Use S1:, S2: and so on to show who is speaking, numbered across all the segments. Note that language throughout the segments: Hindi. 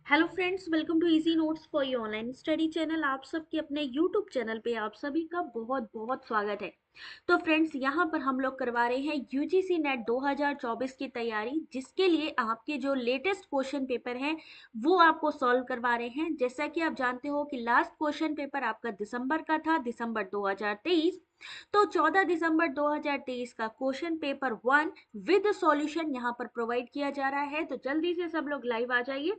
S1: Hello friends, welcome to easy notes for you online study channel. आप सबके अपने यूट्यूब चैनल पे आप सभी का बहुत बहुत स्वागत है। तो फ्रेंड्स, यहाँ पर हम लोग करवा रहे हैं यूजीसी नेट 2024 की तैयारी, जिसके लिए आपके जो लेटेस्ट क्वेश्चन पेपर हैं वो आपको सॉल्व करवा रहे हैं। जैसा कि आप जानते हो कि लास्ट क्वेश्चन पेपर आपका दिसंबर का था, दिसंबर 2023। तो 14 दिसंबर 2023 का क्वेश्चन पेपर 1 विद सॉल्यूशन यहाँ पर प्रोवाइड किया जा रहा है। तो जल्दी से सब लोग लाइव आ जाइए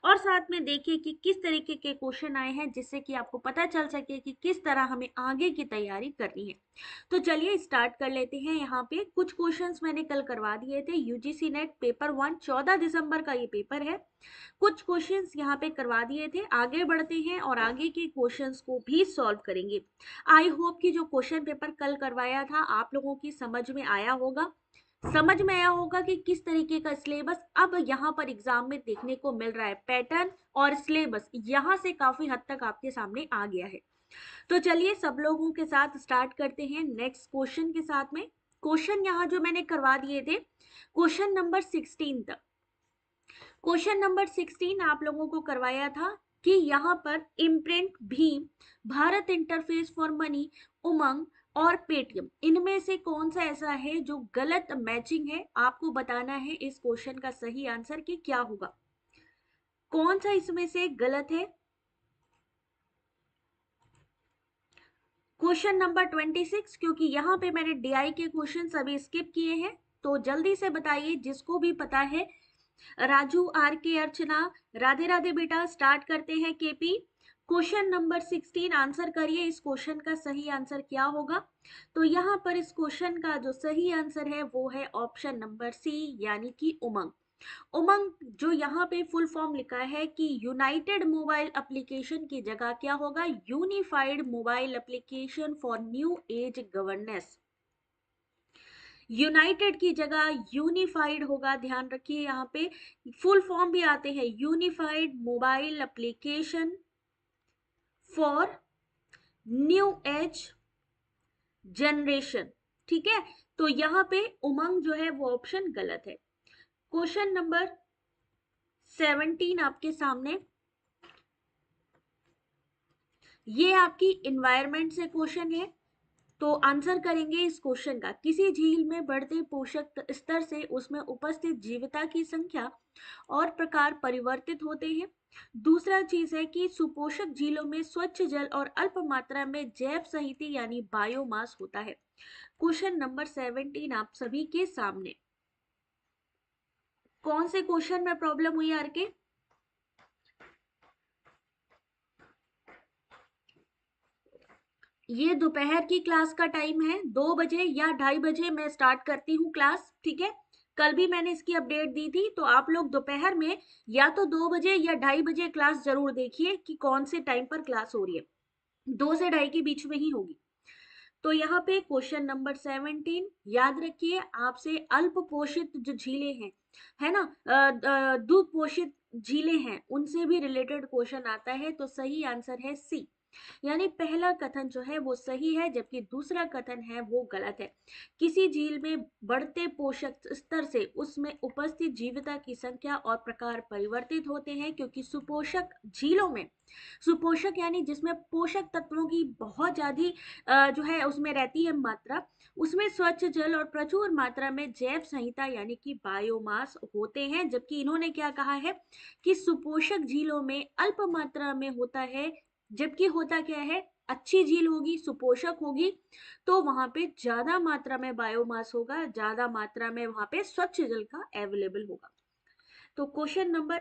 S1: और साथ में देखिए कि किस तरीके के क्वेश्चन आए हैं, जिससे कि आपको पता चल सके कि किस तरह हमें आगे की तैयारी करनी है। तो चलिए स्टार्ट कर लेते हैं। यहाँ पे कुछ क्वेश्चंस मैंने कल करवा दिए थे। यूजीसी नेट पेपर 1 14 दिसंबर का ये पेपर है। कुछ क्वेश्चंस यहाँ पे करवा दिए थे। आगे बढ़ते हैं और आगे के क्वेश्चंस को भी सॉल्व करेंगे। आई होप कि जो क्वेश्चन पेपर कल करवाया था आप लोगों की समझ में आया होगा। समझ में आया होगा कि किस तरीके का सिलेबस अब यहाँ पर एग्जाम में देखने को मिल रहा है। पैटर्न और सिलेबस यहाँ से काफी हद तक आपके सामने आ गया है। तो चलिए सब लोगों के साथ स्टार्ट करते हैं नेक्स्ट क्वेश्चन के साथ में। क्वेश्चन यहाँ जो मैंने करवा दिए थे, क्वेश्चन नंबर 16 तक। क्वेश्चन नंबर 16 आप लोगों को करवाया था कि यहाँ पर इम्प्रिंट, भीम, Bharat interface for money, UMANG और पेटीएम, इनमें से कौन सा ऐसा है जो गलत मैचिंग है। आपको बताना है इस क्वेश्चन का सही आंसर कि क्या होगा, कौन सा इसमें से गलत है। क्वेश्चन नंबर 26, क्योंकि यहाँ पे मैंने डीआई के क्वेश्चन सभी स्किप किए हैं, तो जल्दी से बताइए जिसको भी पता है। राजू, आर के, अर्चना, राधे राधे बेटा। स्टार्ट करते हैं केपी। क्वेश्चन नंबर 16 आंसर करिए, इस क्वेश्चन का सही आंसर क्या होगा। तो यहाँ पर इस क्वेश्चन का जो सही आंसर है वो है ऑप्शन नंबर सी, यानी कि उमंग। उमंग जो यहाँ पे फुल फॉर्म लिखा है कि यूनाइटेड मोबाइल एप्लीकेशन की जगह क्या होगा, unified mobile application for new age governance. United की जगह यूनिफाइड होगा, ध्यान रखिए। यहाँ पे फुल फॉर्म भी आते हैं, unified mobile application for new age generation. ठीक है, तो यहाँ पे उमंग जो है वो ऑप्शन गलत है। क्वेश्चन नंबर 17 आपके सामने, ये आपकी इन्वायरमेंट से क्वेश्चन है। तो आंसर करेंगे इस क्वेश्चन का, किसी झील में बढ़ते पोषक स्तर से उसमें उपस्थित जीविता की संख्या और प्रकार परिवर्तित होते हैं। दूसरा चीज है कि सुपोषक झीलों में स्वच्छ जल और अल्प मात्रा में जैव सहित यानी बायोमास होता है। क्वेश्चन नंबर 17 आप सभी के सामने। कौन से क्वेश्चन में प्रॉब्लम हुई आर के? ये दोपहर की क्लास का टाइम है, 2 बजे या 2:30 मैं स्टार्ट करती हूँ क्लास। ठीक है, कल भी मैंने इसकी अपडेट दी थी, तो आप लोग दोपहर में या तो 2 बजे या 2:30 क्लास जरूर देखिए कि कौन से टाइम पर क्लास हो रही है। 2 से 2:30 के बीच में ही होगी। तो यहाँ पे क्वेश्चन नंबर 17 याद रखिए, आपसे अल्प पोषित जो झीलें हैं, है ना, दूध पोषित झीलें हैं, उनसे भी रिलेटेड क्वेश्चन आता है। तो सही आंसर है सी, यानी पहला कथन जो है वो सही है, जबकि दूसरा कथन है वो गलत है। किसी झील में बढ़ते पोषक स्तर से उसमें उपस्थित जीविता की संख्या और प्रकार परिवर्तित होते हैं, क्योंकि सुपोषक झीलों में, सुपोषक यानी जिसमें पोषक तत्वों की बहुत ज्यादा जो है उसमें रहती है मात्रा, उसमें स्वच्छ जल और प्रचुर मात्रा में जैव संहिता यानी कि बायोमास होते हैं। जबकि इन्होंने क्या कहा है कि सुपोषक झीलों में अल्प मात्रा में होता है, जबकि होता क्या है, अच्छी झील होगी, सुपोषक होगी, तो वहां पे ज्यादा मात्रा में बायोमास होगा, ज्यादा मात्रा में वहां पे स्वच्छ जल का अवेलेबल होगा। तो क्वेश्चन नंबर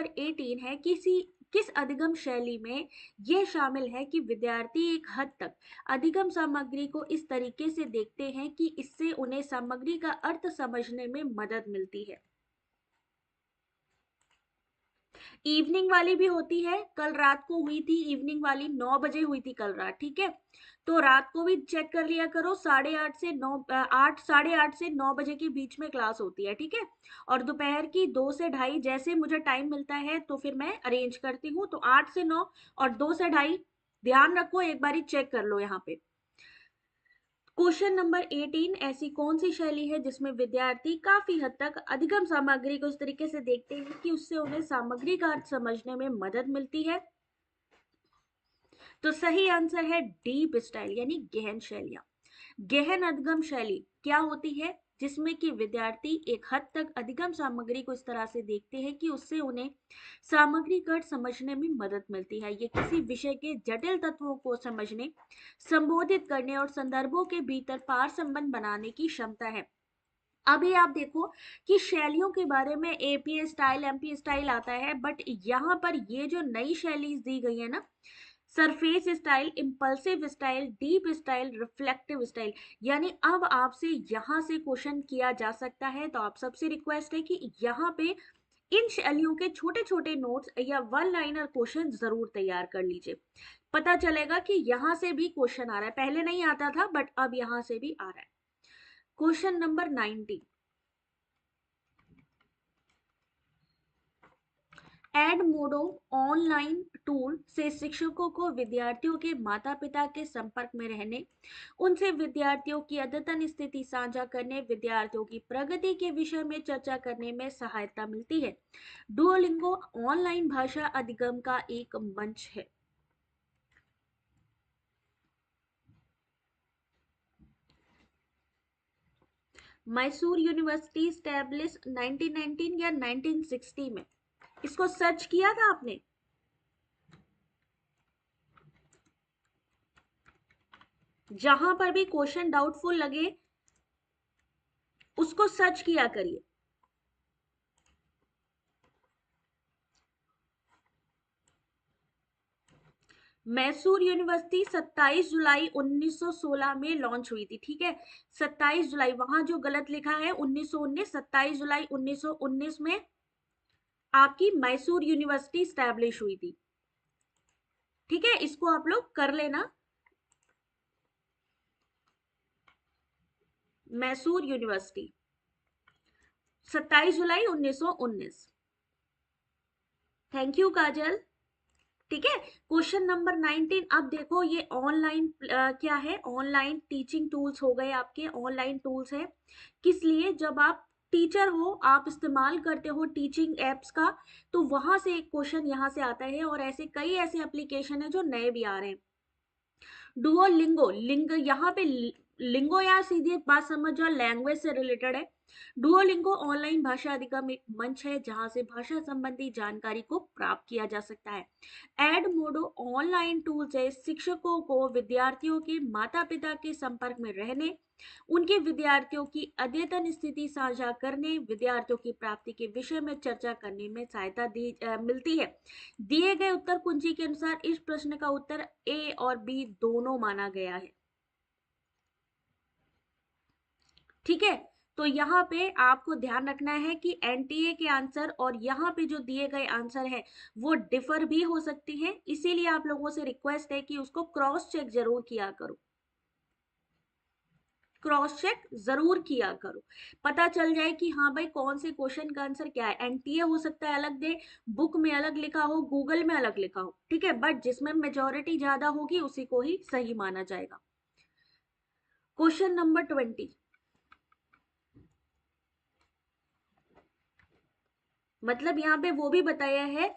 S1: 18 है, किस अधिगम शैली में यह शामिल है कि विद्यार्थी एक हद तक अधिगम सामग्री को इस तरीके से देखते हैं कि इससे उन्हें सामग्री का अर्थ समझने में मदद मिलती है। इवनिंग वाली भी होती है, कल रात को हुई थी इवनिंग वाली, 9 बजे हुई थी कल रात। ठीक है, तो रात को भी चेक कर लिया करो, 8:30 से 9, 8, 8:30 से 9 बजे के बीच में क्लास होती है। ठीक है, और दोपहर की 2 से 2:30 जैसे मुझे टाइम मिलता है तो फिर मैं अरेंज करती हूँ। तो 8 से 9 और 2 से 2:30 ध्यान रखो, एक बारी चेक कर लो यहाँ पे। क्वेश्चन नंबर 18, ऐसी कौन सी शैली है जिसमें विद्यार्थी काफी हद तक अधिगम सामग्री को इस तरीके से देखते हैं कि उससे उन्हें सामग्री का अर्थ समझने में मदद मिलती है? तो सही आंसर है डीप स्टाइल यानी गहन शैलियां। गहन अधिगम शैली क्या होती है? जिसमें कि विद्यार्थी एक हद तक अधिगम सामग्री को इस तरह से देखते हैं कि उससे उन्हें सामग्री का अर्थ समझने में मदद मिलती है। ये किसी विषय के जटिल तत्वों को समझने, संबोधित करने और संदर्भों के भीतर पार संबंध बनाने की क्षमता है। अभी आप देखो कि शैलियों के बारे में एपीए स्टाइल, एमपी स्टाइल आता है, बट यहाँ पर ये जो नई शैली दी गई है ना, surface style, impulsive style, deep style, reflective style, यानी अब आपसे यहां से क्वेश्चन किया जा सकता है। तो आप सबसे रिक्वेस्ट है कि यहाँ पे इन शैलियों के छोटे छोटे नोट्स या वन लाइनर क्वेश्चन जरूर तैयार कर लीजिए। पता चलेगा कि यहाँ से भी क्वेश्चन आ रहा है, पहले नहीं आता था बट अब यहाँ से भी आ रहा है। क्वेश्चन नंबर 19, एडमोडो ऑनलाइन टूल से शिक्षकों को विद्यार्थियों के माता पिता के संपर्क में रहने, उनसे विद्यार्थियों की अद्यतन स्थिति साझा करने, विद्यार्थियों की प्रगति के विषय में चर्चा करने में सहायता मिलती है। डुओलिंगो ऑनलाइन भाषा अधिगम का एक मंच है। मैसूर यूनिवर्सिटी स्टैब्लिश 1919 या 1960 में। इसको सर्च किया था आपने? जहां पर भी क्वेश्चन डाउटफुल लगे उसको सर्च किया करिए। मैसूर यूनिवर्सिटी 27 जुलाई 1916 में लॉन्च हुई थी, ठीक है। 27 जुलाई, वहां जो गलत लिखा है 1919, 27 जुलाई 1919 में आपकी मैसूर यूनिवर्सिटी स्टैब्लिश हुई थी, ठीक है। इसको आप लोग कर लेना, मैसूर यूनिवर्सिटी 27 जुलाई 1919। Thank you Kajal. ठीक है, क्वेश्चन नंबर 19। अब देखो ये ऑनलाइन क्या है, ऑनलाइन टीचिंग टूल्स हो गए, आपके ऑनलाइन टूल्स है किस लिए? जब आप टीचर हो, आप इस्तेमाल करते हो टीचिंग एप्स का, तो वहां से एक क्वेश्चन यहाँ से आता है। और ऐसे कई ऐसे एप्लीकेशन है जो नए भी आ रहे हैं। डुओलिंगो, लिंग यहाँ पे लिंगो, यार सीधी बात समझ जाओ, लैंग्वेज से रिलेटेड है। डुओलिंगो ऑनलाइन भाषा अधिगम एक मंच है जहां से भाषा संबंधी जानकारी को प्राप्त किया जा सकता है। एडमोडो ऑनलाइन टूल से शिक्षकों को विद्यार्थियों के माता पिता के संपर्क में रहने, उनके विद्यार्थियों की अद्यतन स्थिति साझा करने, विद्यार्थियों की प्राप्ति के विषय में चर्चा करने में सहायता मिलती है। दिए गए उत्तर कुंजी के अनुसार इस प्रश्न का उत्तर ए और बी दोनों माना गया है, ठीक है। तो यहाँ पे आपको ध्यान रखना है कि एनटीए के आंसर और यहाँ पे जो दिए गए आंसर है वो डिफर भी हो सकती हैं, इसीलिए आप लोगों से रिक्वेस्ट है कि उसको क्रॉस चेक जरूर किया करो, क्रॉस चेक जरूर किया करो, पता चल जाए कि हाँ भाई कौन से क्वेश्चन का आंसर क्या है। एनटीए हो सकता है अलग दे, बुक में अलग लिखा हो, गूगल में अलग लिखा हो, ठीक है, बट जिसमें मेजोरिटी ज्यादा होगी उसी को ही सही माना जाएगा। क्वेश्चन नंबर 20, मतलब यहाँ पे वो भी बताया है,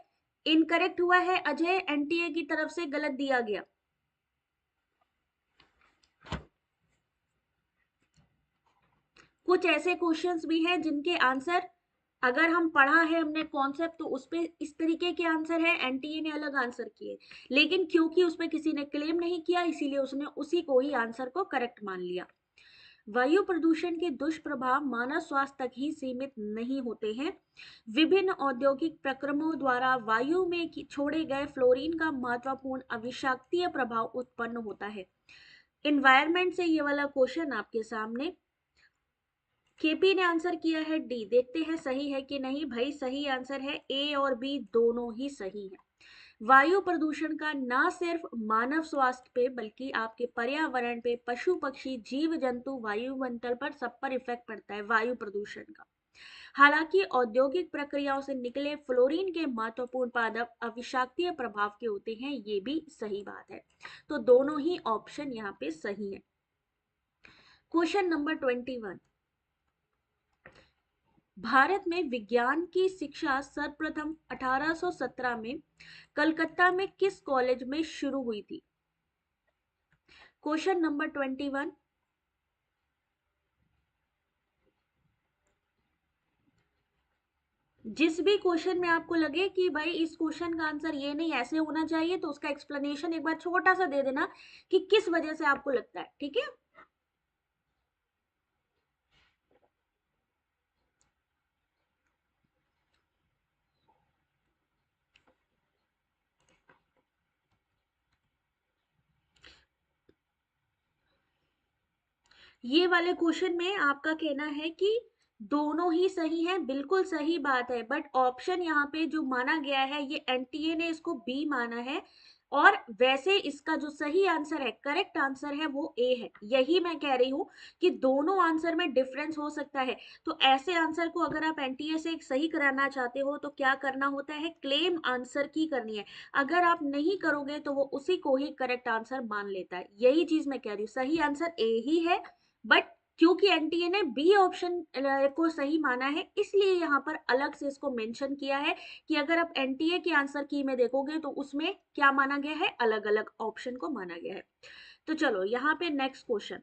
S1: इनकरेक्ट हुआ है अजय, एनटीए की तरफ से गलत दिया गया। कुछ ऐसे क्वेश्चंस भी हैं जिनके आंसर अगर हम पढ़ा है हमने कॉन्सेप्ट तो उस पे इस तरीके के आंसर है, एनटीए ने अलग आंसर किए, लेकिन क्योंकि उस पे किसी ने क्लेम नहीं किया इसीलिए उसने उसी को ही आंसर को करेक्ट मान लिया। वायु प्रदूषण के दुष्प्रभाव मानव स्वास्थ्य तक ही सीमित नहीं होते हैं। विभिन्न औद्योगिक प्रक्रमों द्वारा वायु में छोड़े गए फ्लोरीन का महत्वपूर्ण अविषाक्तीय प्रभाव उत्पन्न होता है। इन्वायरमेंट से ये वाला क्वेश्चन आपके सामने। केपी ने आंसर किया है डी, देखते हैं सही है कि नहीं। भाई सही आंसर है, ए और बी दोनों ही सही है। वायु प्रदूषण का ना सिर्फ मानव स्वास्थ्य पे बल्कि आपके पर्यावरण पे, पशु पक्षी जीव जंतु वायुमंडल पर सब पर इफेक्ट पड़ता है वायु प्रदूषण का। हालांकि औद्योगिक प्रक्रियाओं से निकले फ्लोरीन के महत्वपूर्ण पादप अविषाक्तीय प्रभाव के होते हैं, ये भी सही बात है। तो दोनों ही ऑप्शन यहाँ पे सही है। क्वेश्चन नंबर 21, भारत में विज्ञान की शिक्षा सर्वप्रथम 1817 में कलकत्ता में किस कॉलेज में शुरू हुई थी? क्वेश्चन नंबर 21, जिस भी क्वेश्चन में आपको लगे कि भाई इस क्वेश्चन का आंसर ये नहीं ऐसे होना चाहिए, तो उसका एक्सप्लेनेशन एक बार छोटा सा दे देना कि किस वजह से आपको लगता है, ठीक है? ये वाले क्वेश्चन में आपका कहना है कि दोनों ही सही है, बिल्कुल सही बात है, बट ऑप्शन यहाँ पे जो माना गया है ये एनटीए ने इसको बी माना है, और वैसे इसका जो सही आंसर है, करेक्ट आंसर है वो ए है। यही मैं कह रही हूं कि दोनों आंसर में डिफरेंस हो सकता है, तो ऐसे आंसर को अगर आप एनटीए से सही कराना चाहते हो तो क्या करना होता है, क्लेम आंसर की करनी है। अगर आप नहीं करोगे तो वो उसी को ही करेक्ट आंसर मान लेता है। यही चीज मैं कह रही हूँ, सही आंसर ए ही है, बट क्योंकि एनटीए ने बी ऑप्शन को सही माना है, इसलिए यहाँ पर अलग से इसको मेंशन किया है कि अगर आप एनटीए के आंसर की में देखोगे तो उसमें क्या माना गया है, अलग अलग ऑप्शन को माना गया है। तो चलो यहाँ पे next question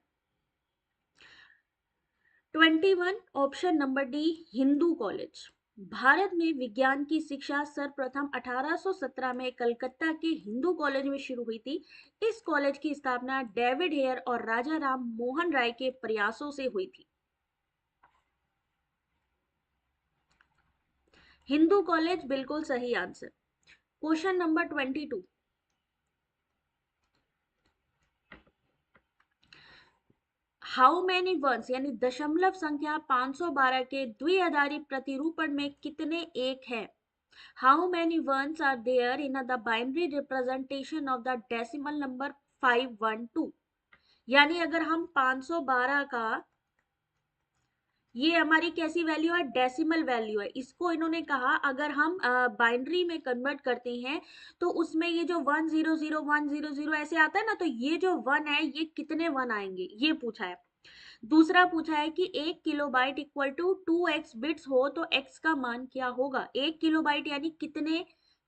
S1: 21, option number D, Hindu college. Bharat में विज्ञान की शिक्षा सर्वप्रथम 1817 में कलकत्ता के हिंदू कॉलेज में शुरू हुई थी। इस कॉलेज की स्थापना डेविड हेयर और राजा राम मोहन राय के प्रयासों से हुई थी। हिंदू कॉलेज बिल्कुल सही answer. Question number 22, how many ones यानी दशमलव संख्या 512 के द्विआधारी प्रतिरूपण में कितने एक है? How many ones are there in the binary representation of the decimal number 512? यानी अगर हम 512 का, ये हमारी कैसी वैल्यू है, डेसिमल वैल्यू है, इसको इन्होंने कहा अगर हम बाइनरी में कन्वर्ट करते हैं तो उसमें ये जो 100 100 ऐसे आता है ना, तो ये जो वन है ये कितने वन आएंगे, ये पूछा है। दूसरा पूछा है कि 1 kilobyte equal to 2x bits हो तो x का मान क्या होगा? 1 किलोबाइट यानी कितने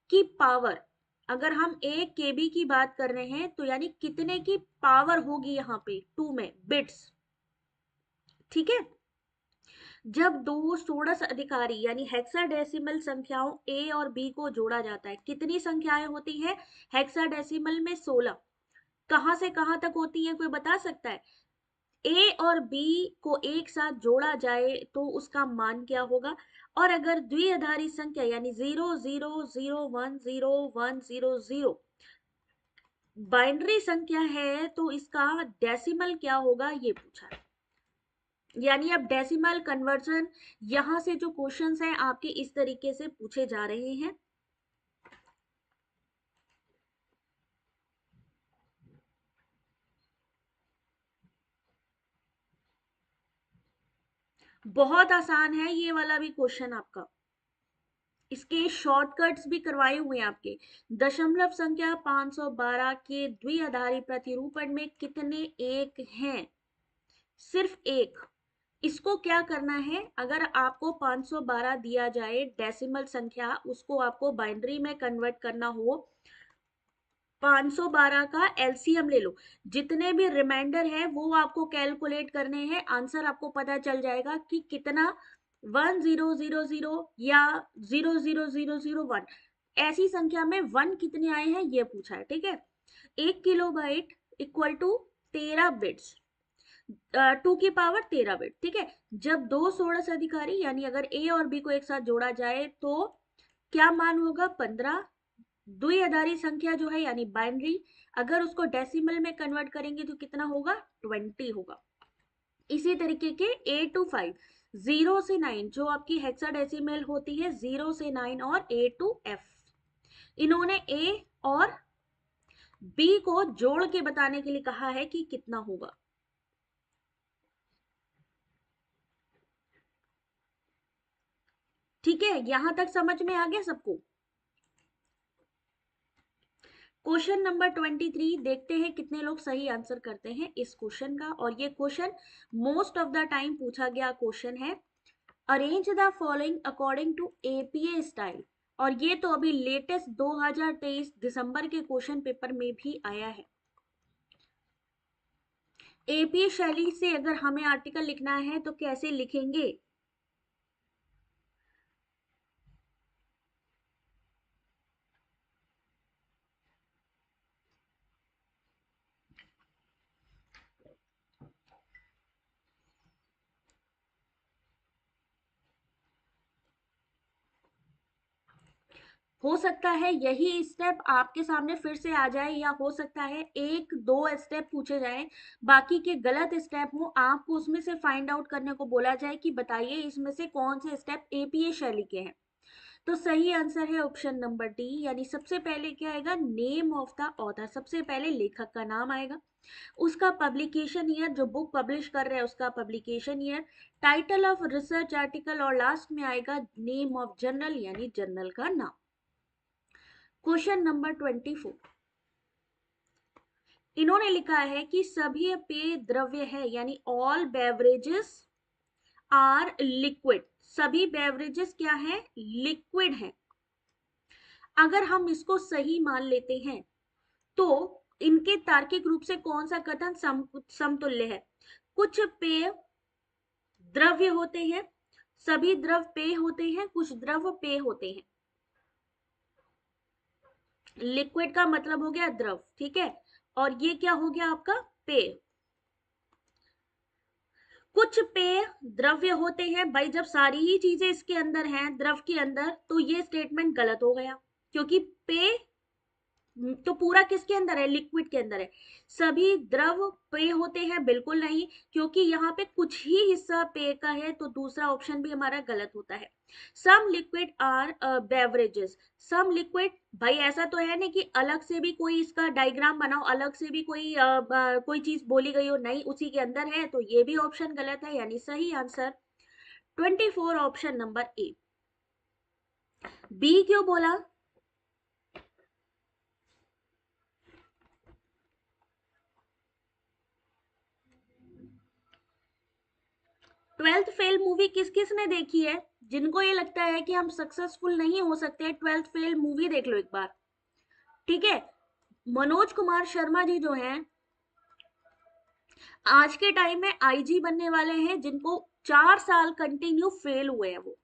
S1: की पावर, अगर हम 1 KB की बात कर रहे हैं तो यानी कितने की पावर होगी यहाँ पे 2 में बिट्स, ठीक है? जब दो षोडश अधिकारी यानी हेक्साडेसिमल संख्याओं ए और बी को जोड़ा जाता है, कितनी संख्याएं होती हैं हेक्साडेसिमल में? 16। कहां से कहां तक होती है, कोई बता सकता है? ए और बी को एक साथ जोड़ा जाए तो उसका मान क्या होगा? और अगर द्विआधारी संख्या यानी 0 0 0 1 0 1 0 0 बाइनरी संख्या है तो इसका डेसिमल क्या होगा, ये पूछा है। यानी अब डेसिमल कन्वर्जन यहां से जो क्वेश्चंस हैं आपके इस तरीके से पूछे जा रहे हैं। बहुत आसान है ये वाला भी क्वेश्चन आपका, इसके शॉर्टकट्स भी करवाए हुए हैं आपके। दशमलव संख्या 512 के द्विआधारी प्रतिरूपण में कितने एक हैं? सिर्फ एक। इसको क्या करना है, अगर आपको 512 दिया जाए डेसिमल संख्या, उसको आपको बाइनरी में कन्वर्ट करना हो, 512 का एलसीएम ले लो, जितने भी रिमाइंडर है वो आपको कैलकुलेट करने हैं, आंसर आपको पता चल जाएगा कि कितना 1000 या 00001, ऐसी संख्या में वन कितने आए हैं ये पूछा है, ठीक है? 1 किलोबाइट इक्वल टू 13 बिट्स, 2 की पावर 13 बिट, ठीक है? जब दो षोडश अधिकारी यानी अगर ए और बी को एक साथ जोड़ा जाए तो क्या मान होगा? 15। द्विआधारी संख्या जो है यानी बाइनरी, अगर उसको डेसिमल में कन्वर्ट करेंगे तो कितना होगा? 20 होगा। इसी तरीके के 8 to 5, 0 से 9 जो आपकी हेक्साडेसिमल होती है, 0 से 9 और A to F, इन्होंने ए और बी को जोड़ के बताने के लिए कहा है कि कितना होगा। ठीक है, यहां तक समझ में आ गया सबको? क्वेश्चन नंबर 23, देखते हैं कितने लोग सही आंसर करते हैं इस क्वेश्चन का। और ये question most of the time पूछा गया क्वेश्चन है। Arrange the following according to APA style. और ये तो अभी लेटेस्ट 2023 दिसंबर के क्वेश्चन पेपर में भी आया है। एपीए शैली से अगर हमें आर्टिकल लिखना है तो कैसे लिखेंगे? हो सकता है यही स्टेप आपके सामने फिर से आ जाए, या हो सकता है एक दो स्टेप पूछे जाएं, बाकी के गलत स्टेप हो, आपको उसमें से फाइंड आउट करने को बोला जाए कि बताइए इसमें से कौन से स्टेप एपीए शैली के हैं। तो सही आंसर है ऑप्शन नंबर डी, यानी सबसे पहले क्या आएगा? नेम ऑफ द ऑथर, सबसे पहले लेखक का नाम आएगा, उसका पब्लिकेशन ईयर, जो बुक पब्लिश कर रहे हैं उसका publication year, title of research article, और लास्ट में आएगा नेम ऑफ जर्नल यानी जर्नल का नाम। क्वेश्चन नंबर 24, इन्होंने लिखा है कि सभी पेय द्रव्य है, यानी ऑल बेवरेजेस आर लिक्विड। सभी बेवरेजेस क्या है? लिक्विड है। अगर हम इसको सही मान लेते हैं तो इनके तार्किक रूप से कौन सा कथन समतुल्य है? कुछ पेय द्रव्य होते हैं, सभी द्रव पेय होते हैं, कुछ द्रव पेय होते हैं। लिक्विड का मतलब हो गया द्रव, ठीक है, और ये क्या हो गया आपका? पेय। कुछ पेय द्रव्य होते हैं, भाई जब सारी ही चीजें इसके अंदर हैं द्रव के अंदर, तो ये स्टेटमेंट गलत हो गया, क्योंकि पेय तो पूरा किसके अंदर है? लिक्विड के अंदर है। सभी द्रव पेय होते हैं, बिल्कुल नहीं, क्योंकि यहाँ पे कुछ ही हिस्सा पेय का है, तो दूसरा ऑप्शन भी हमारा गलत होता है। Some liquid are beverages. Some liquid, भाई ऐसा तो है नहीं कि अलग से भी कोई इसका डायग्राम बनाओ, अलग से भी कोई चीज बोली गई हो, नहीं, उसी के अंदर है, तो ये भी ऑप्शन गलत है, यानी सही answer 24 option number A. B क्यों बोला? 12th फेल मूवी किस किस ने देखी है? जिनको ये लगता है कि हम सक्सेसफुल नहीं हो सकते, 12th फेल मूवी देख लो एक बार, ठीक है। मनोज कुमार शर्मा जी जो हैं, आज के टाइम में आईजी बनने वाले हैं, जिनको 4 साल कंटिन्यू फेल हुए हैं। वो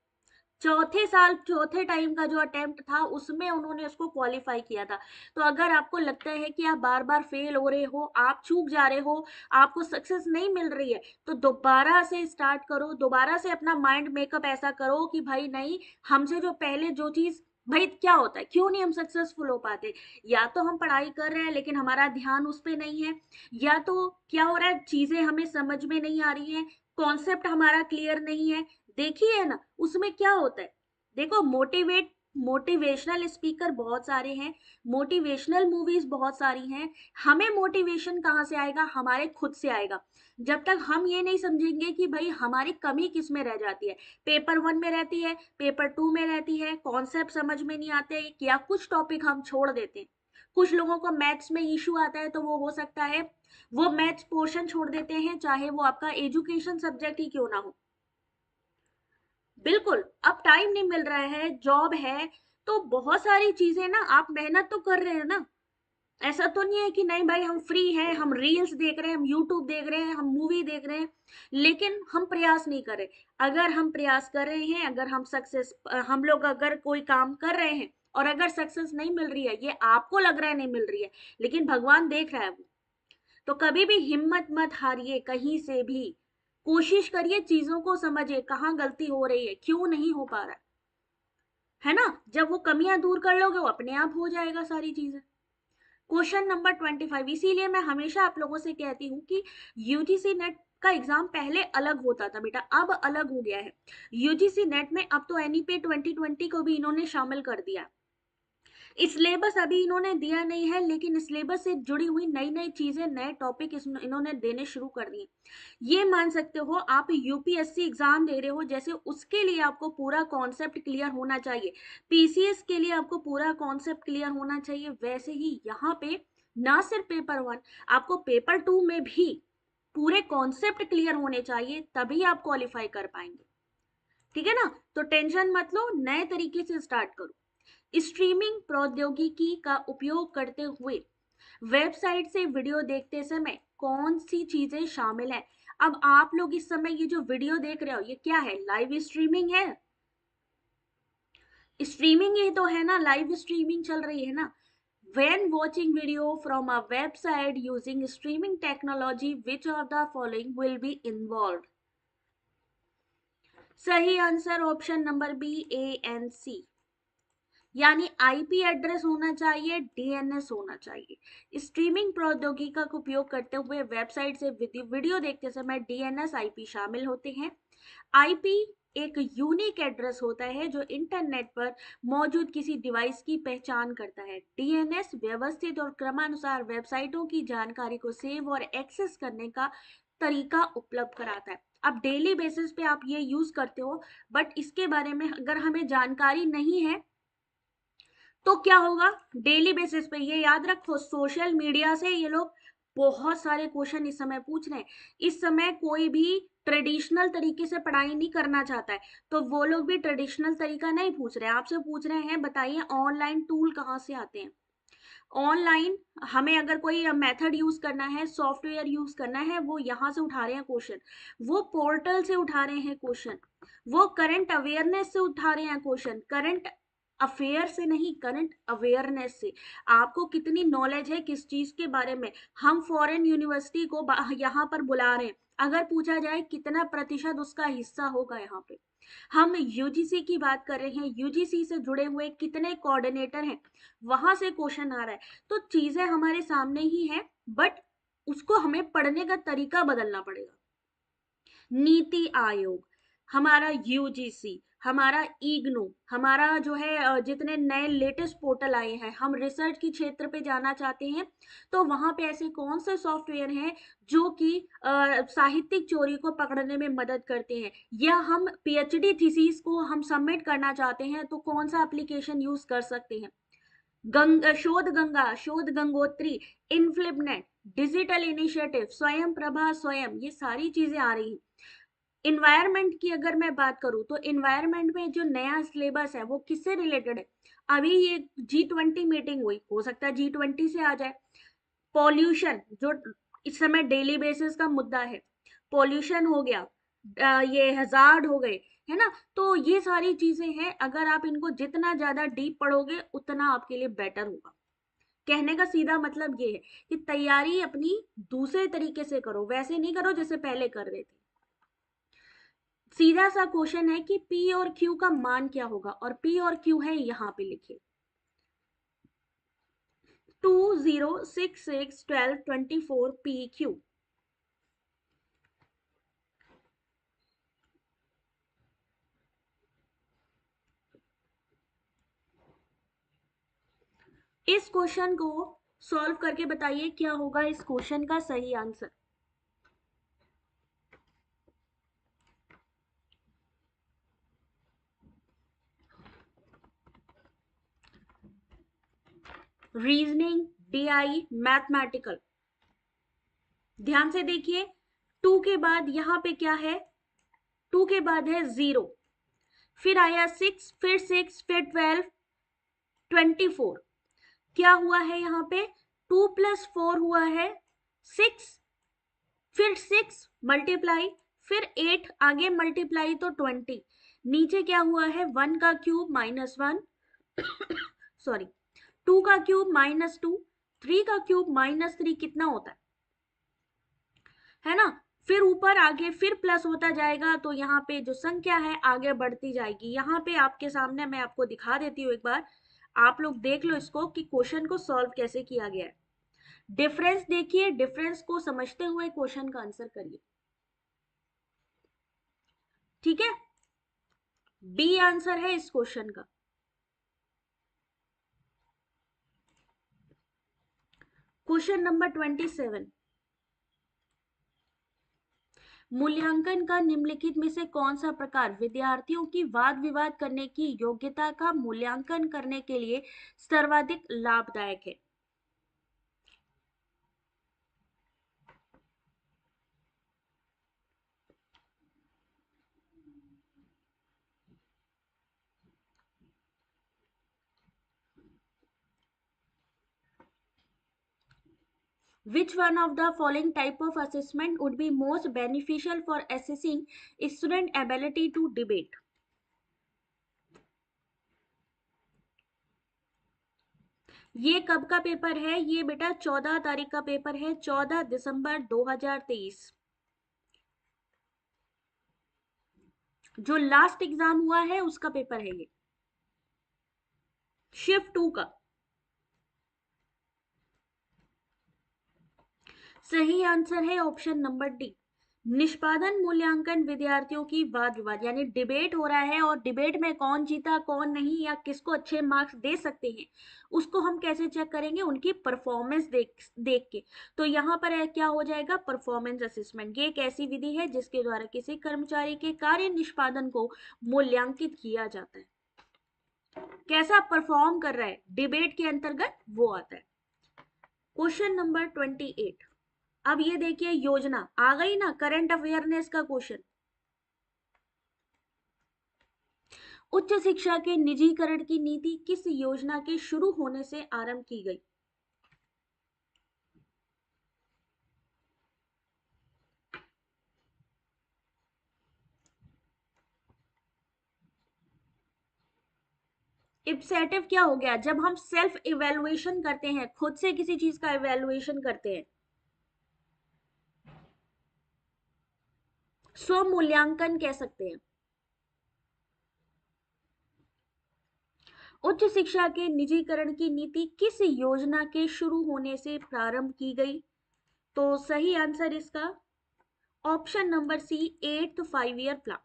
S1: चौथे साल, चौथे टाइम का जो अटेम्प्ट था उसमें उन्होंने उसको क्वालिफाई किया था। तो अगर आपको लगता है कि आप बार बार फेल हो रहे हो, आप चूक जा रहे हो, आपको सक्सेस नहीं मिल रही है, तो दोबारा से स्टार्ट करो, दोबारा से अपना माइंड मेकअप ऐसा करो कि भाई नहीं, हमसे जो पहले जो चीज, भाई क्या होता है, क्यों नहीं हम सक्सेसफुल हो पाते? या तो हम पढ़ाई कर रहे हैं लेकिन हमारा ध्यान उस पर नहीं है, या तो क्या हो रहा है, चीजें हमें समझ में नहीं आ रही है, कॉन्सेप्ट हमारा क्लियर नहीं है। देखिए है ना, उसमें क्या होता है, देखो मोटिवेशनल स्पीकर बहुत सारे हैं, मोटिवेशनल मूवीज बहुत सारी हैं, हमें मोटिवेशन कहाँ से आएगा? हमारे खुद से आएगा। जब तक हम ये नहीं समझेंगे कि भाई हमारी कमी किस में रह जाती है, पेपर 1 में रहती है, पेपर 2 में रहती है, कॉन्सेप्ट समझ में नहीं आते, या कुछ टॉपिक हम छोड़ देते हैं। कुछ लोगों को मैथ्स में इशू आता है, तो वो हो सकता है वो मैथ्स पोर्शन छोड़ देते हैं, चाहे वो आपका एजुकेशन सब्जेक्ट ही क्यों ना हो। बिल्कुल, अब टाइम नहीं मिल रहा है, जॉब है, तो बहुत सारी चीजें ना, आप मेहनत तो कर रहे हैं ना। ऐसा तो नहीं है कि नहीं भाई हम फ्री हैं, हम रील्स देख रहे हैं, हम यूट्यूब देख रहे हैं, हम मूवी देख रहे हैं, लेकिन हम प्रयास नहीं कर रहे। अगर हम प्रयास कर रहे हैं, अगर हम लोग अगर कोई काम कर रहे हैं और अगर सक्सेस नहीं मिल रही है, ये आपको लग रहा है नहीं मिल रही है, लेकिन भगवान देख रहा है वो, तो कभी भी हिम्मत मत हारिए कहीं से भी। कोशिश करिए, चीजों को समझिए, कहाँ गलती हो रही है, क्यों नहीं हो पा रहा है ना। जब वो कमियां दूर कर लोगे, वो अपने आप हो जाएगा सारी चीजें। क्वेश्चन नंबर 25, इसीलिए मैं हमेशा आप लोगों से कहती हूँ कि यूजीसी नेट का एग्जाम पहले अलग होता था बेटा, अब अलग हो गया है। यूजीसी नेट में अब तो एनईपी 2020 को भी इन्होंने शामिल कर दिया। सिलेबस अभी इन्होंने दिया नहीं है, लेकिन सिलेबस से जुड़ी हुई नई नई चीजें, नए टॉपिक इन्होंने देने शुरू कर दिए। ये मान सकते हो आप यूपीएससी एग्जाम दे रहे हो, जैसे उसके लिए आपको पूरा कॉन्सेप्ट क्लियर होना चाहिए, पीसीएस के लिए आपको पूरा कॉन्सेप्ट क्लियर होना चाहिए, वैसे ही यहाँ पे ना सिर्फ पेपर 1, आपको पेपर 2 में भी पूरे कॉन्सेप्ट क्लियर होने चाहिए, तभी आप क्वालिफाई कर पाएंगे। ठीक है ना? तो टेंशन मत लो, नए तरीके से स्टार्ट करो। स्ट्रीमिंग प्रौद्योगिकी का उपयोग करते हुए वेबसाइट से वीडियो देखते समय कौन सी चीजें शामिल है? अब आप लोग इस समय ये जो वीडियो देख रहे हो, ये क्या है? लाइव स्ट्रीमिंग है। स्ट्रीमिंग ही तो है ना, लाइव स्ट्रीमिंग चल रही है ना। When watching video from a website using streaming technology, which of the following will be involved? सही answer option number B, A and C, यानी आईपी एड्रेस होना चाहिए, डीएनएस होना चाहिए। स्ट्रीमिंग प्रौद्योगिकी का उपयोग करते हुए वेबसाइट से वीडियो देखते समय डीएनएस आईपी शामिल होते हैं। आईपी एक यूनिक एड्रेस होता है जो इंटरनेट पर मौजूद किसी डिवाइस की पहचान करता है। डीएनएस व्यवस्थित और क्रमानुसार वेबसाइटों की जानकारी को सेव और एक्सेस करने का तरीका उपलब्ध कराता है। अब डेली बेसिस पे आप ये यूज करते हो, बट इसके बारे में अगर हमें जानकारी नहीं है तो क्या होगा? डेली बेसिस पे ये याद रखो, सोशल मीडिया से ये लोग बहुत सारे क्वेश्चन इस समय पूछ रहे हैं। इस समय कोई भी ट्रेडिशनल तरीके से पढ़ाई नहीं करना चाहता है, तो वो लोग भी ट्रेडिशनल तरीका नहीं पूछ रहे हैं, आपसे पूछ रहे हैं बताइए ऑनलाइन टूल कहाँ से आते हैं। ऑनलाइन हमें अगर कोई मेथड यूज करना है, सॉफ्टवेयर यूज करना है, वो यहाँ से उठा रहे हैं क्वेश्चन, वो पोर्टल से उठा रहे हैं क्वेश्चन, वो करंट अवेयरनेस से उठा रहे हैं क्वेश्चन, करंट अफेयर से नहीं, करंट अवेयरनेस से। आपको कितनी नॉलेज है किस चीज के बारे में? हम फॉरेन यूनिवर्सिटी को यहाँ पर बुला रहे हैं, अगर पूछा जाए कितना प्रतिशत उसका हिस्सा होगा यहाँ पे? हम यूजीसी की बात कर रहे हैं, यूजीसी से जुड़े हुए कितने कोऑर्डिनेटर हैं, वहां से क्वेश्चन आ रहा है। तो चीजें हमारे सामने ही है, बट उसको हमें पढ़ने का तरीका बदलना पड़ेगा। नीति आयोग, हमारा यूजीसी, हमारा इग्नू, हमारा जो है जितने नए लेटेस्ट पोर्टल आए हैं, हम रिसर्च की क्षेत्र पे जाना चाहते हैं, तो वहां पे ऐसे कौन से सॉफ्टवेयर हैं जो कि साहित्यिक चोरी को पकड़ने में मदद करते हैं, या हम पीएचडी थीसिस को हम सबमिट करना चाहते हैं तो कौन सा एप्लीकेशन यूज कर सकते हैं? गंगा, शोध गंगोत्री, इनफ्लिपनेट, डिजिटल इनिशिएटिव, स्वयं प्रभा, स्वयं, ये सारी चीजें आ रही हैं। इन्वायरमेंट की अगर मैं बात करूं तो इन्वायरमेंट में जो नया सिलेबस है वो किससे रिलेटेड है? अभी ये G20 मीटिंग हुई, हो सकता है G20 से आ जाए। पॉल्यूशन जो इस समय डेली बेसिस का मुद्दा है, पॉल्यूशन हो गया, ये हजार्ड हो गए, है ना? तो ये सारी चीजें हैं, अगर आप इनको जितना ज्यादा डीप पढ़ोगे उतना आपके लिए बेटर होगा। कहने का सीधा मतलब ये है कि तैयारी अपनी दूसरे तरीके से करो, वैसे नहीं करो जैसे पहले कर रहे थे। सीधा सा क्वेश्चन है कि P और Q का मान क्या होगा, और P और Q है यहाँ पे लिखे, 20661224 PQ। इस क्वेश्चन को सॉल्व करके बताइए क्या होगा इस क्वेश्चन का सही आंसर। रीजनिंग, डीआई, मैथमेटिकल, ध्यान से देखिए। 2 के बाद यहाँ पे क्या है? 2 के बाद है 0, फिर आया 6, फिर 6, फिर 12, 24। क्या हुआ है यहाँ पे? 2 + 4 हुआ है 6, फिर 6 मल्टीप्लाई, फिर 8 आगे मल्टीप्लाई तो 20, नीचे क्या हुआ है? 1 का क्यूब -1, सॉरी 2 का क्यूब -2, 3 का क्यूब -3, कितना होता है ना? फिर ऊपर आगे फिर प्लस होता जाएगा, तो यहाँ पे जो संख्या है आगे बढ़ती जाएगी। यहाँ पे आपके सामने मैं आपको दिखा देती हूँ एक बार, आप लोग देख लो इसको कि क्वेश्चन को सॉल्व कैसे किया गया है। डिफरेंस देखिए, डिफरेंस को समझते हुए क्वेश्चन का आंसर करिए। ठीक है, बी आंसर है इस क्वेश्चन का। क्वेश्चन नंबर 27, मूल्यांकन का निम्नलिखित में से कौन सा प्रकार विद्यार्थियों की वाद विवाद करने की योग्यता का मूल्यांकन करने के लिए सर्वाधिक लाभदायक है? Which one of the following type of assessment would be most beneficial for assessing student ability to debate? ये कब का पेपर है? ये बेटा 14 तारीख का पेपर है, 14 दिसंबर 2023। जो लास्ट एग्जाम हुआ है उसका पेपर है ये, शिफ्ट 2 का। सही आंसर है ऑप्शन नंबर डी। निष्पादन मूल्यांकन विद्यार्थियों की वाद विवाद, यानी डिबेट हो रहा है और डिबेट में कौन जीता कौन नहीं या किसको अच्छे मार्क्स दे सकते हैं, उसको हम कैसे चेक करेंगे? उनकी परफॉर्मेंस देख देख के। तो यहाँ पर क्या हो जाएगा? Performance assessment. ये एक ऐसी विधि है जिसके द्वारा किसी कर्मचारी के कार्य निष्पादन को मूल्यांकित किया जाता है, कैसा परफॉर्म कर रहा है डिबेट के अंतर्गत, वो आता है। क्वेश्चन नंबर 28, अब ये देखिए योजना आ गई ना, करंट अवेयरनेस का क्वेश्चन। उच्च शिक्षा के निजीकरण की नीति किस योजना के शुरू होने से आरंभ की गई? इब्सेटिव क्या हो गया? जब हम सेल्फ इवेल्युएशन करते हैं, खुद से किसी चीज का इवेल्युएशन करते हैं, स्व मूल्यांकन कह सकते हैं। उच्च शिक्षा के निजीकरण की नीति किस योजना के शुरू होने से प्रारंभ की गई? तो सही आंसर इसका option number C, 8th 5 year plan.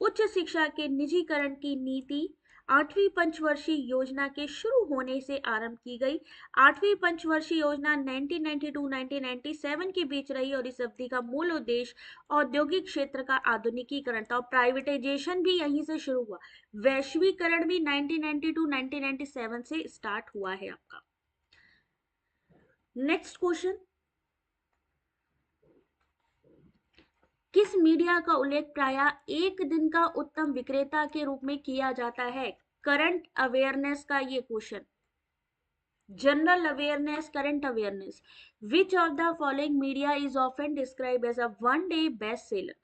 S1: उच्च शिक्षा के निजीकरण की नीति 8वीं पंचवर्षीय योजना के शुरू होने से आरंभ की गई। 8वीं पंचवर्षीय योजना 1992-1997 के बीच रही और इस अवधि का मूल उद्देश्य औद्योगिक क्षेत्र का आधुनिकीकरण था और प्राइवेटाइजेशन भी यहीं से शुरू हुआ। वैश्वीकरण भी 1992-1997 से स्टार्ट हुआ है आपका। नेक्स्ट क्वेश्चन, किस मीडिया का उल्लेख प्रायः एक दिन का उत्तम विक्रेता के रूप में किया जाता है? करंट अवेयरनेस का ये question, general awareness, current awareness. Which of the following media is often describe as a one day best seller?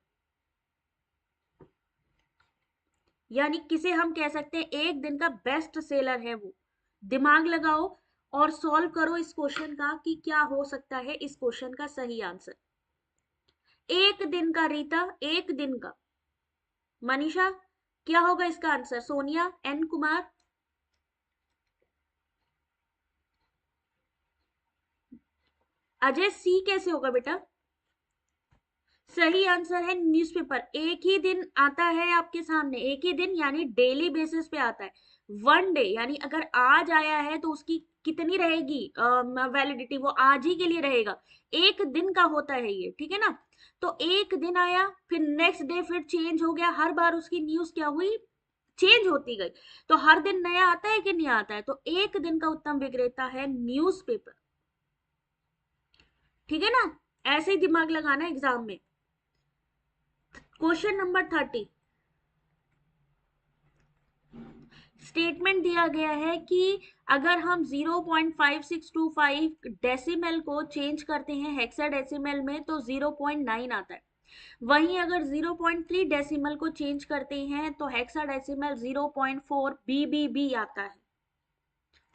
S1: यानी किसे हम कह सकते हैं एक दिन का बेस्ट सेलर है वो। दिमाग लगाओ और सॉल्व करो इस क्वेश्चन का कि क्या हो सकता है इस क्वेश्चन का सही आंसर। एक दिन का रीता, एक दिन का। मनीषा, क्या होगा इसका आंसर? सोनिया, एन कुमार, अजय, सी कैसे होगा बेटा? सही आंसर है न्यूज़पेपर। एक ही दिन आता है आपके सामने, एक ही दिन यानी डेली बेसिस पे आता है। वन डे यानी अगर आज आया है तो उसकी कितनी रहेगी वैलिडिटी? वो आज ही के लिए रहेगा, एक दिन का होता है ये, ठीक है ना? तो एक दिन आया, फिर नेक्स्ट डे फिर चेंज हो गया, हर बार उसकी न्यूज क्या हुई? चेंज होती गई। तो हर दिन नया आता है कि नहीं आता है? तो एक दिन का उत्तम विक्रेता है न्यूज़पेपर, ठीक है ना? ऐसे ही दिमाग लगाना एग्जाम में। क्वेश्चन नंबर 30, स्टेटमेंट दिया गया है कि अगर हम 0.5625 डेसिमल को चेंज करते हैं हेक्साडेसिमल में तो 0.9 आता है। वहीं अगर 0.3 डेसिमल को चेंज करते हैं तो हेक्साडेसिमल 0.4 बीबीबी आता है।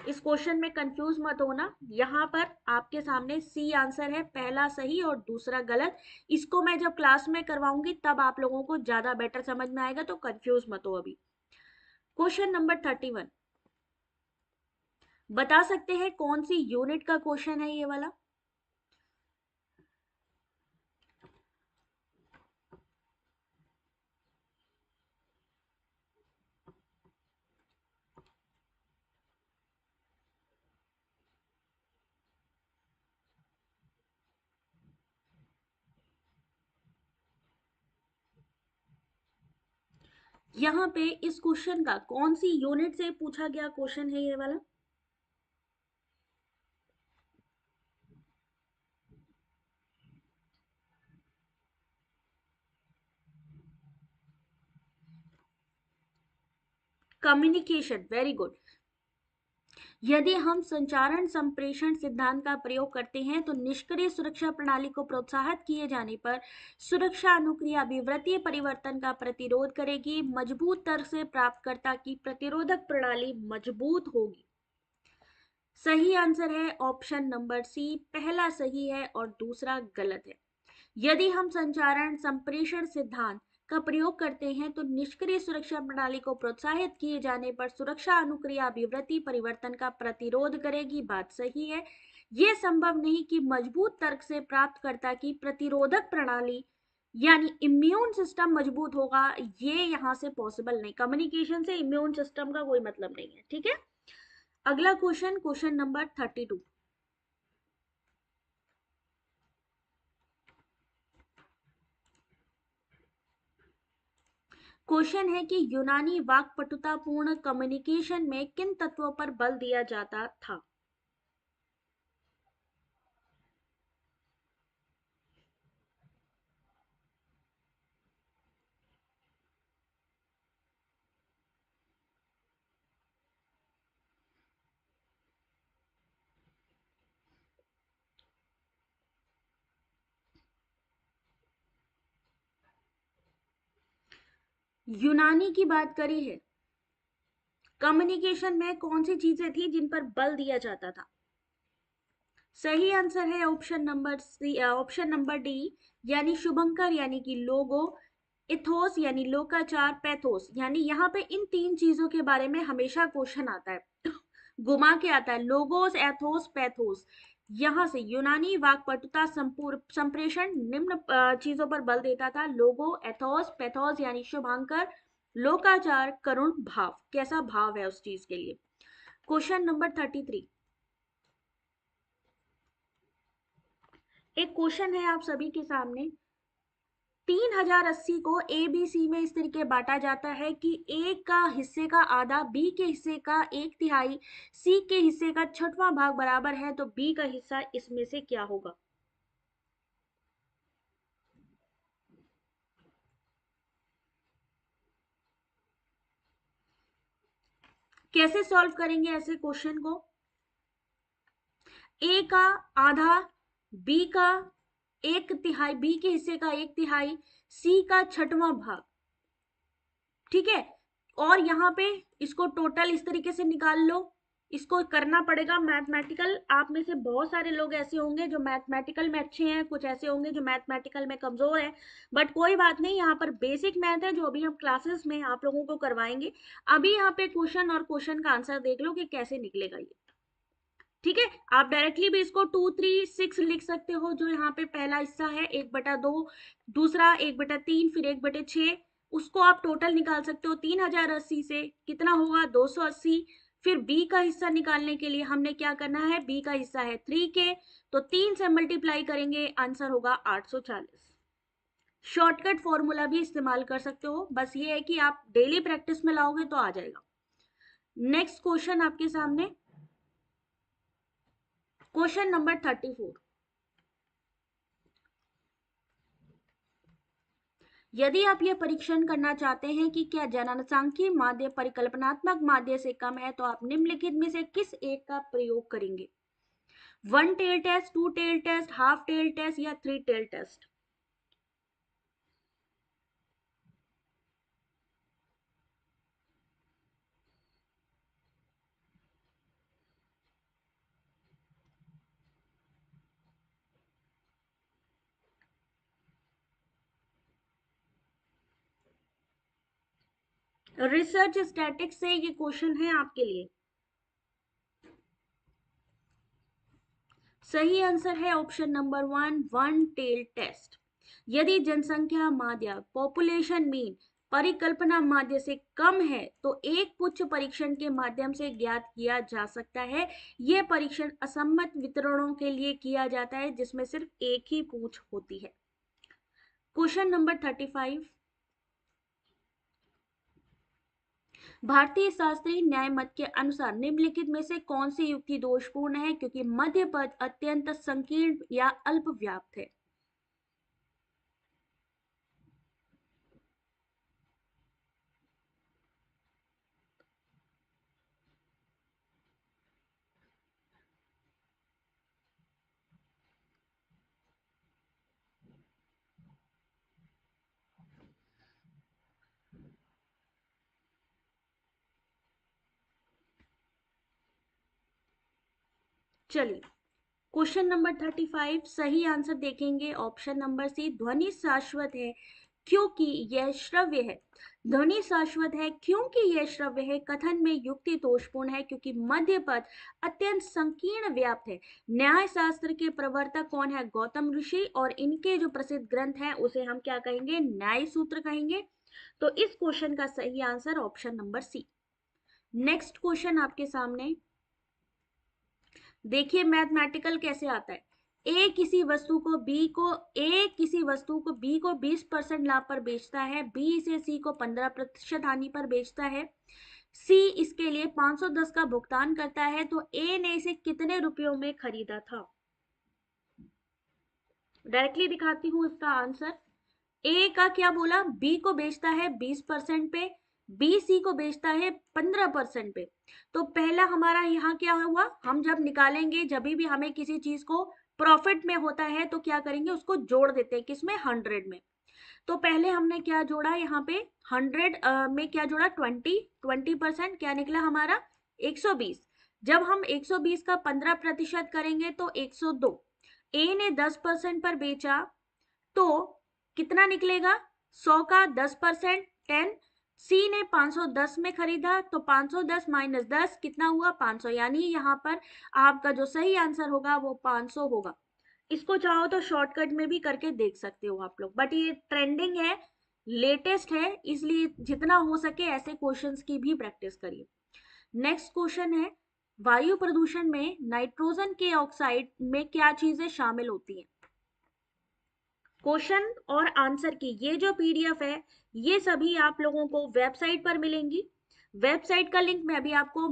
S1: इस क्वेश्चन में कंफ्यूज मत होना, यहाँ पर आपके सामने सी आंसर है, पहला सही और दूसरा गलत। इसको मैं जब क्लास में करवाऊंगी तब आप लोगों को ज्यादा बेटर समझ में आएगा, तो कंफ्यूज मत हो अभी। क्वेश्चन नंबर 31, बता सकते हैं कौन सी यूनिट का क्वेश्चन है ये वाला? यहाँ पे इस क्वेश्चन का कौन सी यूनिट से पूछा गया क्वेश्चन है ये वाला? Communication, very good. यदि हम संचारण संप्रेषण सिद्धांत का प्रयोग करते हैं तो निष्क्रिय सुरक्षा प्रणाली को प्रोत्साहित किए जाने पर सुरक्षा अनुक्रिया विवृतीय परिवर्तन का प्रतिरोध करेगी। मजबूत तर्क से प्राप्तकर्ता की प्रतिरोधक प्रणाली मजबूत होगी। सही आंसर है ऑप्शन नंबर सी, पहला सही है और दूसरा गलत है। यदि हम संचारण संप्रेषण सिद्धांत का प्रयोग करते हैं तो निष्क्रिय सुरक्षा प्रणाली को प्रोत्साहित किए जाने पर सुरक्षा अनुक्रिया विवृति परिवर्तन का प्रतिरोध करेगी। बात सही है। यह संभव नहीं कि मजबूत तर्क से प्राप्तकर्ता की प्रतिरोधक प्रणाली यानी इम्यून सिस्टम मजबूत होगा, ये यहां से पॉसिबल नहीं। कम्युनिकेशन से इम्यून सिस्टम का कोई मतलब नहीं है, ठीक है। अगला क्वेश्चन, क्वेश्चन नंबर 32। क्वेश्चन है कि यूनानी वाक्पटुतापूर्ण कम्युनिकेशन में किन तत्वों पर बल दिया जाता था? यूनानी की बात करी है, कम्युनिकेशन में कौन सी चीजें थी जिन पर बल दिया जाता था? सही आंसर है option number C, option number D, यानी शुभंकर यानी कि लोगो, इथोस यानी लोकाचार, पैथोस यानी यहाँ पे इन तीन चीजों के बारे में हमेशा क्वेश्चन आता है, घुमा के आता है, लोगोस, एथोस, पैथोस। यहां से यूनानी वाक्पटुता संप्रेषण निम्न चीजों पर बल देता था, लोगो, एथोस, पैथोस यानी शुभांकर, लोकाचार, करुण भाव, कैसा भाव है उस चीज के लिए। Question number 33। एक क्वेश्चन है आप सभी के सामने। 3080 को ए बी सी में इस तरीके बांटा जाता है कि ए का हिस्से का आधा, बी के हिस्से का एक तिहाई, सी के हिस्से का छठवां भाग बराबर है, तो बी का हिस्सा इसमें से क्या होगा? कैसे सॉल्व करेंगे ऐसे क्वेश्चन को? ए का आधा, बी का एक तिहाई, बी के हिस्से का एक तिहाई, सी का छठवां भाग, ठीक है। और यहाँ पे इसको टोटल इस तरीके से निकाल लो। इसको करना पड़ेगा मैथमेटिकल। आप में से बहुत सारे लोग ऐसे होंगे जो मैथमेटिकल में अच्छे हैं, कुछ ऐसे होंगे जो मैथमेटिकल में कमजोर हैं, बट कोई बात नहीं, यहाँ पर बेसिक मैथ है जो अभी हम क्लासेस में आप लोगों को करवाएंगे। अभी यहाँ पे क्वेश्चन और क्वेश्चन का आंसर देख लो कि कैसे निकलेगा ये, ठीक है। आप डायरेक्टली भी इसको 2 3 6 लिख सकते हो, जो यहाँ पे पहला हिस्सा है 1/2, दूसरा 1/3, फिर 1/6, उसको आप टोटल निकाल सकते हो। 3080 से कितना होगा? 280। फिर बी का हिस्सा निकालने के लिए हमने क्या करना है, बी का हिस्सा है 3 के, तो 3 से मल्टीप्लाई करेंगे, आंसर होगा 840। शॉर्टकट फॉर्मूला भी इस्तेमाल कर सकते हो, बस ये है कि आप डेली प्रैक्टिस में लाओगे तो आ जाएगा। नेक्स्ट क्वेश्चन आपके सामने, क्वेश्चन नंबर 34। यदि आप यह परीक्षण करना चाहते हैं कि क्या जनसांख्यिकीय माध्य परिकल्पनात्मक माध्य से कम है, तो आप निम्नलिखित में से किस एक का प्रयोग करेंगे? 1 tail test, 2 tail test, half tail test या 3 टेल टेस्ट? रिसर्च स्टैटिक्स से ये क्वेश्चन है आपके लिए। सही आंसर है ऑप्शन नंबर 1 टेल टेस्ट। यदि जनसंख्या माध्य पॉपुलेशन मीन परिकल्पना माध्य से कम है तो एक पुच्छ परीक्षण के माध्यम से ज्ञात किया जा सकता है। यह परीक्षण असम्मत वितरणों के लिए किया जाता है जिसमें सिर्फ एक ही पूछ होती है। Question number 35। भारतीय शास्त्रीय न्याय मत के अनुसार निम्नलिखित में से कौन सी युक्ति दोषपूर्ण है, क्योंकि मध्य पद अत्यंत संकीर्ण या अल्प व्याप्त है। चलिए, क्वेश्चन नंबर 35 सही आंसर देखेंगे ऑप्शन नंबर सी, ध्वनि शाश्वत है क्योंकि यह श्रव्य है। ध्वनि शाश्वत है क्योंकि यह श्रव्य है कथन में युक्ति दोषपूर्ण है, क्योंकि मध्य पद अत्यंत संकीर्ण व्याप्त है। न्याय शास्त्र के प्रवर्तक कौन है? गौतम ऋषि, और इनके जो प्रसिद्ध ग्रंथ हैं उसे हम क्या कहेंगे? न्याय सूत्र कहेंगे। तो इस क्वेश्चन का सही answer option number C. Next question आपके सामने देखिए, मैथमेटिकल कैसे आता है। ए किसी वस्तु को बी को 20% लाभ पर बेचता है, बी इसे सी को 15% हानि पर बेचता है, सी इसके लिए 510 का भुगतान करता है, तो ए ने इसे कितने रुपयों में खरीदा था? डायरेक्टली दिखाती हूं इसका आंसर। ए का क्या बोला? बी को बेचता है 20% पे, बी सी को बेचता है 15% पे। तो पहला हमारा यहाँ क्या हुआ? हम जब निकालेंगे, जब भी हमें किसी चीज को प्रॉफिट में होता है तो क्या करेंगे? उसको जोड़ देते हैं, किसमें? 100 में। तो पहले हमने क्या जोड़ा यहाँ पे? 100 में क्या जोड़ा? 20% क्या निकला हमारा? 120। जब हम 120 का 15% करेंगे तो 102। ए ने 10% पर बेचा तो कितना निकलेगा? 100 का 10%, 10। सी ने 510 में खरीदा तो 510 माइनस 10 कितना हुआ? 500। यानी यहाँ पर आपका जो सही आंसर होगा वो 500 होगा। इसको चाहो तो शॉर्टकट में भी करके देख सकते हो आप लोग, बट ये ट्रेंडिंग है, लेटेस्ट है, इसलिए जितना हो सके ऐसे क्वेश्चंस की भी प्रैक्टिस करिए। नेक्स्ट क्वेश्चन है, वायु प्रदूषण में नाइट्रोजन के ऑक्साइड में क्या चीजें शामिल होती हैं? क्वेश्चन और आंसर की ये जो पीडीएफ है, ये सभी आप लोगों को वेबसाइट पर मिलेंगी। वेबसाइट का लिंक मैं अभी आपको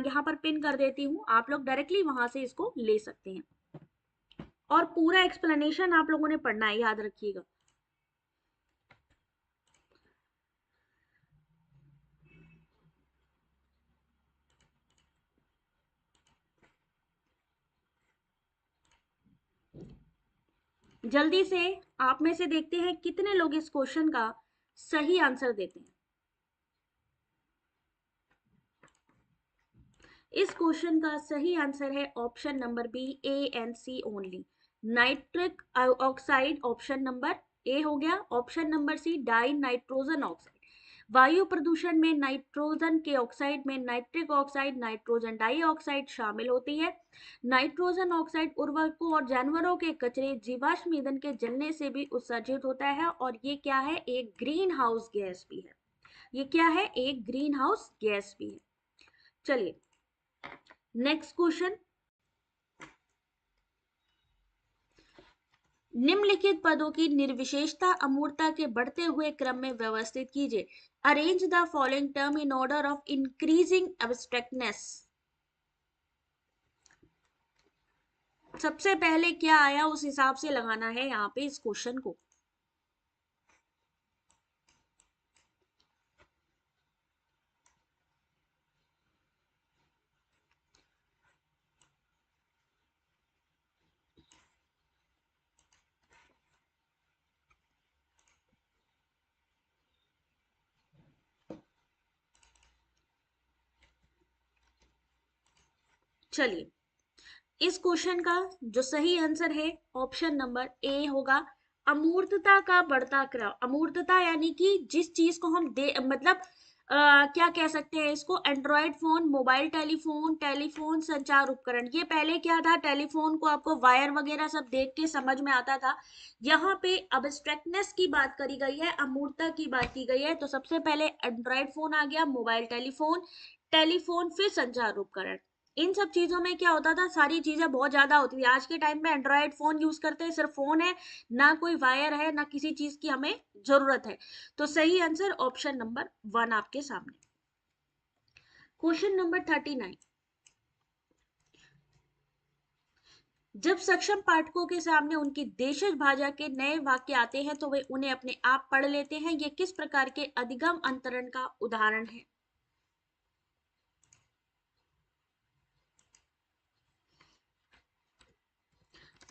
S1: यहाँ पर पिन कर देती हूँ, आप लोग डायरेक्टली वहां से इसको ले सकते हैं। और पूरा एक्सप्लेनेशन आप लोगों ने पढ़ना है, याद रखिएगा। जल्दी से आप में से देखते हैं कितने लोग इस क्वेश्चन का सही आंसर देते हैं। इस क्वेश्चन का सही आंसर है option number B, A and C only. Nitric oxide option number A हो गया। Option number C, dinitrogen oxide. वायु प्रदूषण में नाइट्रोजन के ऑक्साइड में नाइट्रिक ऑक्साइड, नाइट्रोजन डाइऑक्साइड शामिल होती है। नाइट्रोजन ऑक्साइड उर्वरकों और जानवरों के कचरे, जीवाश्म ईंधन के जलने से भी उत्सर्जित होता है, और ये क्या है? एक ग्रीन हाउस गैस भी है। ये क्या है? एक ग्रीन हाउस गैस भी है। चलिए, नेक्स्ट क्वेश्चन, निम्नलिखित पदों की निर्विशेषता अमूर्तता के बढ़ते हुए क्रम में व्यवस्थित कीजिए। Arrange the following term in order of increasing abstractness. सबसे पहले क्या आया उस हिसाब से लगाना है यहाँ पे इस क्वेश्चन को। चलिए, इस क्वेश्चन का जो सही आंसर है ऑप्शन नंबर ए होगा, अमूर्तता का बढ़ता क्रम। अमूर्तता यानी कि जिस चीज को हम दे मतलब क्या कह सकते हैं इसको? Android phone, mobile telephone, telephone संचार उपकरण। ये पहले क्या था? टेलीफोन को आपको वायर वगैरह सब देख के समझ में आता था। यहाँ पे अब्स्ट्रैक्टनेस की बात करी गई है, अमूर्तता की बात की गई है। तो सबसे पहले एंड्रॉयड फोन आ गया, मोबाइल टेलीफोन, टेलीफोन फिर संचार उपकरण। इन सब चीजों में क्या होता था? सारी चीजें बहुत ज्यादा होती थी। आज के टाइम में एंड्रॉयड फोन यूज करते हैं, सिर्फ फोन है, ना कोई वायर है, ना किसी चीज की हमें जरूरत है। तो सही आंसर ऑप्शन नंबर 1 आपके सामने। Question number 39। जब सक्षम पाठकों के सामने उनकी देशज भाषा के नए वाक्य आते हैं तो वे उन्हें अपने आप पढ़ लेते हैं। ये किस प्रकार के अधिगम अंतरण का उदाहरण है?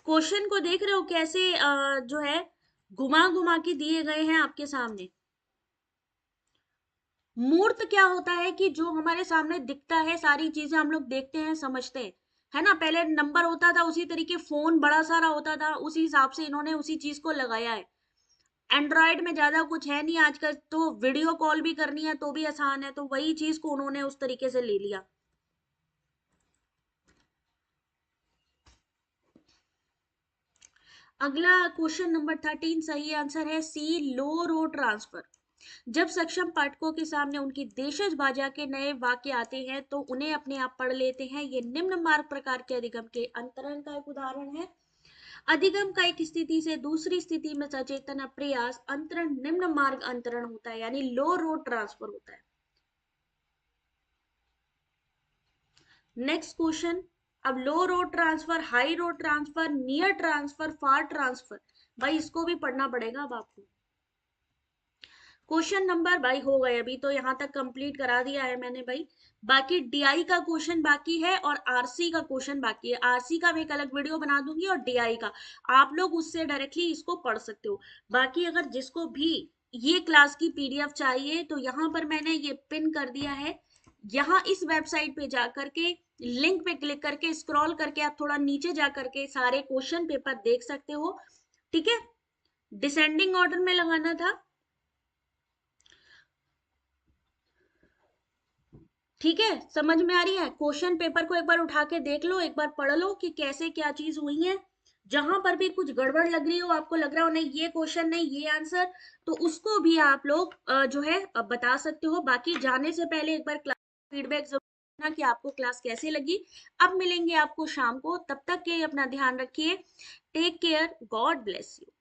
S1: क्वेश्चन को देख रहे हो कैसे जो है घुमा घुमा के दिए गए हैं आपके सामने। मूर्त क्या होता है कि जो हमारे सामने दिखता है, सारी चीजें हम लोग देखते हैं, समझते हैं, है ना। पहले नंबर होता था, उसी तरीके फोन बड़ा सारा होता था, उसी हिसाब से इन्होंने उसी चीज को लगाया है। एंड्रॉयड में ज्यादा कुछ है नहीं आजकल, तो वीडियो कॉल भी करनी है तो भी आसान है, तो वही चीज को उन्होंने उस तरीके से ले लिया। अगला क्वेश्चन नंबर 13, सही आंसर है सी, लो रो ट्रांसफर। जब सक्षम पाठकों के सामने उनकी देशज भाषा के नए वाक्य आते हैं तो उन्हें अपने आप पढ़ लेते हैं। ये निम्न मार्ग प्रकार के अधिगम के अंतरण का एक उदाहरण है। अधिगम का एक स्थिति से दूसरी स्थिति में सचेतन प्रयास अंतरण निम्न मार्ग अंतरण होता है, यानी लो रोड ट्रांसफर होता है। Next question. अब low road transfer, high road transfer, near transfer, far transfer, भाई इसको भी पढ़ना पड़ेगा अब आपको। क्वेश्चन नंबर भाई हो गए, अभी तो यहाँ तक कंप्लीट करा दिया है मैंने भाई। बाकी डीआई का क्वेश्चन बाकी है और आरसी का क्वेश्चन बाकी है। आरसी का मैं एक अलग वीडियो बना दूंगी और डीआई का आप लोग उससे डायरेक्टली इसको पढ़ सकते हो। बाकी अगर जिसको भी ये क्लास की पीडीएफ चाहिए तो यहाँ पर मैंने ये पिन कर दिया है। यहाँ इस वेबसाइट पे जा करके लिंक पे क्लिक करके स्क्रॉल करके आप थोड़ा नीचे जा करके सारे क्वेश्चन पेपर देख सकते हो। ठीक है, डिसेंडिंग ऑर्डर में लगाना था। ठीक है, समझ में आ रही है? क्वेश्चन पेपर को एक बार उठा के देख लो, एक बार पढ़ लो कि कैसे क्या चीज हुई है। जहां पर भी कुछ गड़बड़ लग रही हो, आपको लग रहा हो नहीं ये क्वेश्चन नहीं ये आंसर, तो उसको भी आप लोग जो है बता सकते हो। बाकी जाने से पहले एक बार क्लास फीडबैक जरूर देना कि आपको क्लास कैसे लगी। अब मिलेंगे आपको शाम को, तब तक के अपना ध्यान रखिए। Take care, God bless you.